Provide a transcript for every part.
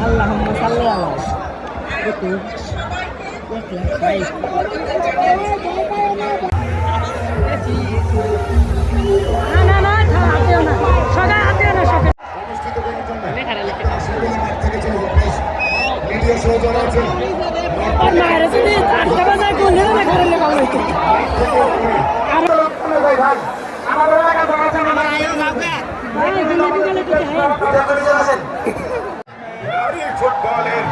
Allahumma salli ala. Betul. Baik. না না না হাতেও না সদা হাতেও না সদা অনুষ্ঠিত করার জন্য থেকে ছিল মিডিয়া সহযোগিতা আছে আর মায়ের যদি 8টা বাজে কোন না ঘরে লেখা হইতো আর ভাই ভাই আমাদের এলাকা তো আছে না আয়ো যাবে ভাই দিনে দিনে তো হয় নারী ফুটবলের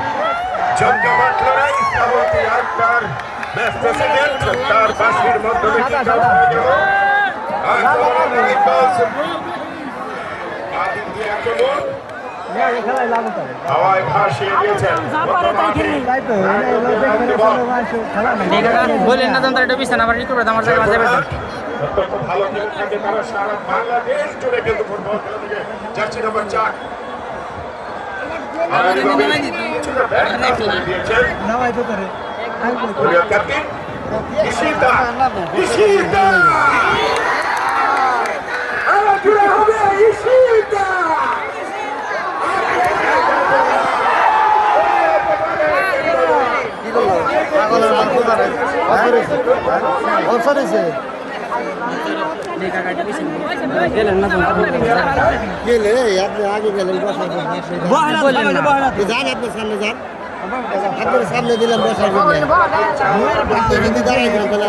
জমজমাট লড়াই সমাপ্তি আক্তার ম্যাচ প্রেসিডেন্ট তার বাসির মাধ্যমে কিক আউট হয়ে গেল আর বলার রাইট বলস আদিন দিয়ে আক্রমণ হাওয়ায় ভাসিয়ে দিয়েছেন বলেন না তার এটা বিছানা আবার রিকভার আমার জায়গা যাবে অত্যন্ত ভালো খেলে থাকে তারা সারা বাংলাদেশ জুড়ে কিন্তু ফুটবল খেলা থেকে জার্সি নাম্বার 4 গেলেন না গেলে আপনি আগে গেলেন যান আপনার সামনে যান আপনার সামনে দিলাম বসার জন্য আপনি যদি দাঁড়াই দিলেন তাহলে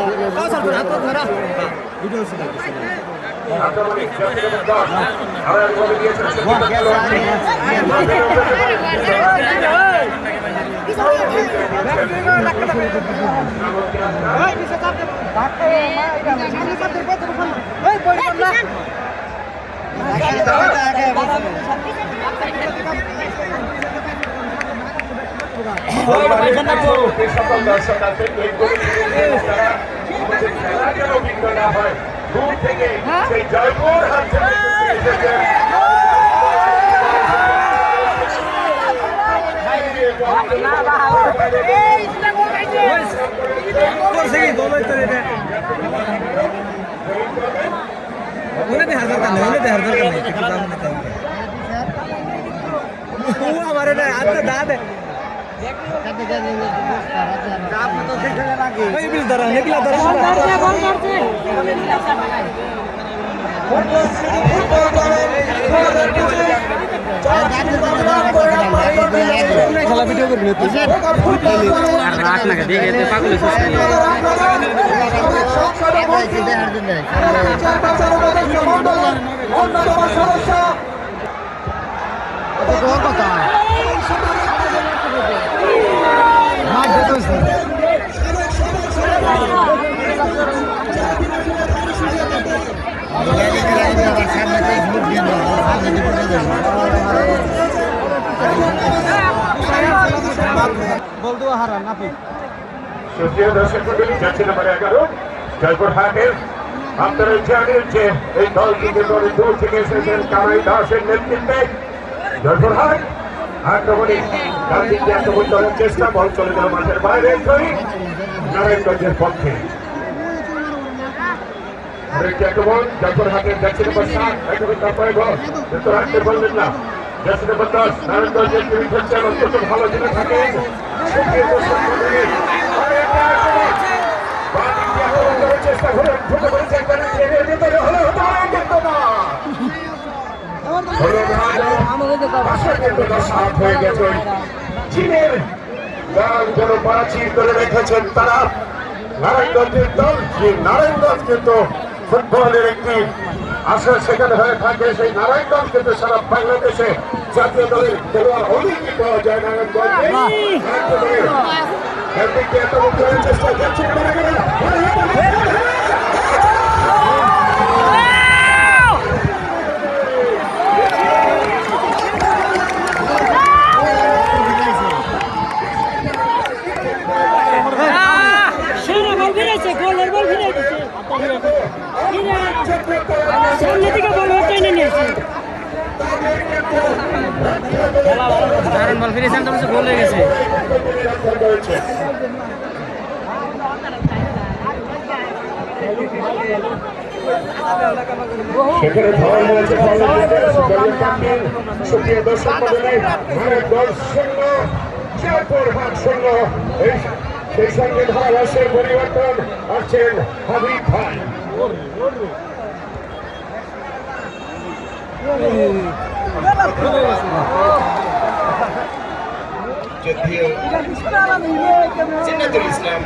সকল দর্শক আছেন দূর থেকে সেই জয়পুর হাত हमारे दाद है খেলা ভিডিও করবি রাখ না দেখে পাগল কথা বলতো হারান না সুপ্রিয় দর্শক মণ্ডলী জার্সি নাম্বার 11 জয়পুর হাটের আপনারা জানেন যে এই দলটিকে দলে দূর থেকে এসেছেন কামাই দাসের নেতৃত্বে জয়পুর হাট আক্রমণে গান্ধীকে আক্রমণ করার চেষ্টা বল চলে গেল মাঠের বাইরে নারায়ণগঞ্জের পক্ষে আক্রমণ জয়পুর হাটের জার্সি নাম্বার 7 একেবারে তারপরে গোল কিন্তু রাখতে বললেন না জার্সি নাম্বার 10 নারায়ণগঞ্জের টিম খেলছেন অত্যন্ত ভালো জিতে থাকে সুপ্রিয় দর্শক মণ্ডলী চেষ্টা করে ঢুকে পড়েছে ভিতরে হলো হয়ে গেছে চীনের যেন বারাচির করে রেখেছেন তারা নারায়ণগঞ্জের দল যে নারায়ণগঞ্জ কিন্তু ফুটবলের একটি আসর সেখানে হয়ে থাকে সেই নারায়ণগঞ্জ কিন্তু সারা বাংলাদেশে জাতীয় দলের খেলোয়াড় অনেকই পাওয়া যায় নারায়ণগঞ্জে চেষ্টা করছে সামনে থেকে বল টেনে নিয়েছে দারুণ বল ফিরেছেন তো গোল হয়ে গেছে সেখানে ধরা হয়েছে সুপ্রিয় দর্শক মন্ডলী, ভারত দল শূন্য, জয়পুর হাট শূন্য। সেই সঙ্গে ধারাভাষ্যের পরিবর্তন আসছেন হাবিব ভাই। জিন্নাতুল ইসলাম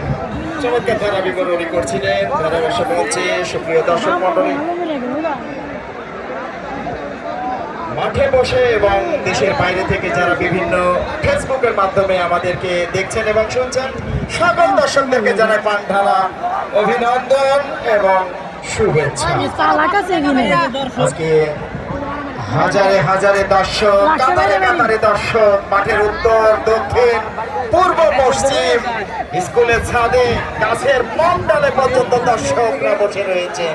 চমৎকার ধারা বিবরণী করছিলেন। ধারাভাষ্য বলছে সুপ্রিয় দর্শক মন্ডলী, মাঠে বসে এবং দেশের বাইরে থেকে যারা বিভিন্ন ফেসবুকের মাধ্যমে আমাদেরকে দেখছেন এবং শুনছেন, সকল দর্শকদেরকে জানাই পান ঢালা অভিনন্দন এবং শুভেচ্ছা। আজকে হাজারে হাজারে দর্শক, কাতারে কাতারে দর্শক, মাঠের উত্তর দক্ষিণ পূর্ব পশ্চিম, স্কুলের ছাদে গাছের মন্ডলে পর্যন্ত দর্শকরা বসে রয়েছে।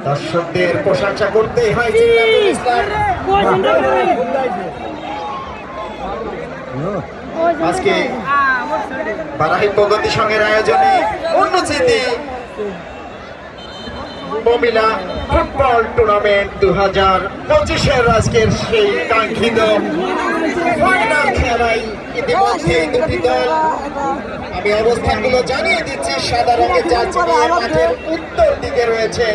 দর্শকদের প্রশংসা করতেই হয় জিন্নাতুল ইসলাম। আজকে বারাহি প্রগতি সংঘের আয়োজনে উন্নতি মহিলা ফুটবল টুর্নামেন্ট 2025-এর আজকের সেই কাঙ্ক্ষিত ফাইনাল খেলায় ইতিমধ্যে দুটি দল, আমি অবস্থানগুলো জানিয়ে দিচ্ছি। সাদা রঙের জার্সি নিয়ে মাঠের উত্তর দিকে রয়েছে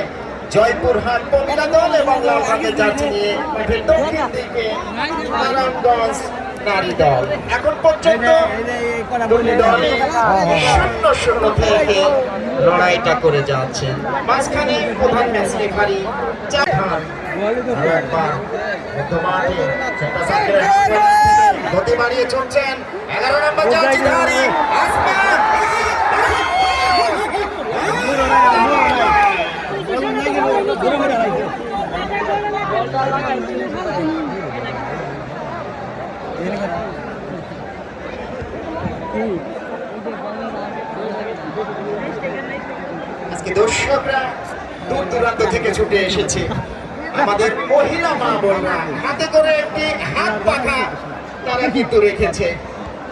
জয়পুরহাট মহিলা দল এবং লাল রঙের জার্সি নিয়ে মাঠের দক্ষিণ দিকে নারায়ণগঞ্জ নারী দল। এখন পর্যন্ত দুটি দলই 0-0 থেকে লড়াইটা করে যাচ্ছে। মাঝখানে প্রধান ম্যাচ রেফারি গতি বাড়িয়ে চলছেন 11 নম্বর জার্সিধারী আসমান। আজকে দর্শকরা দূর দূরান্ত থেকে ছুটে এসেছে। আমাদের মহিলা মা বোনরা হাতে করে একটি হাত পাখা তারা কিন্তু রেখেছে।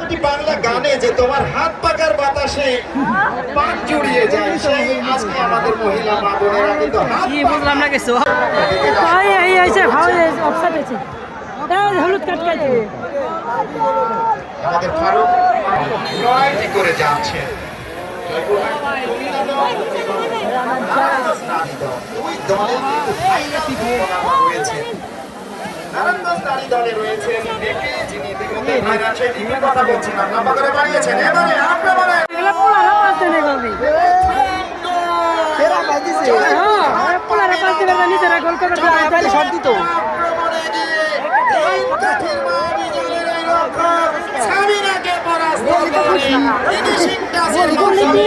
একটি বাংলা গানে যে তোমার হাত পাখার বাতাসে পাক জুড়িয়ে যায়, সেই আজকে আমাদের মহিলা মা বোনেরা কিন্তু বুঝলাম না কিছু। হলুদ কাট কাটে আমাদের ফারুক লড়াইটি করে যাচ্ছে। নারায়ণগঞ্জ নারী দলে রয়েছেন দেখে যিনি ইতিমধ্যে ভাইরাল, সেই দিকের কথা বলছি না, লম্বা করে বাড়িয়েছেন। এবারে আক্রমণে নিজেরা গোল করে শট দিত। সাবিনাকে পরাস্ত করে ফিনিশিং টাচের মাধ্যমে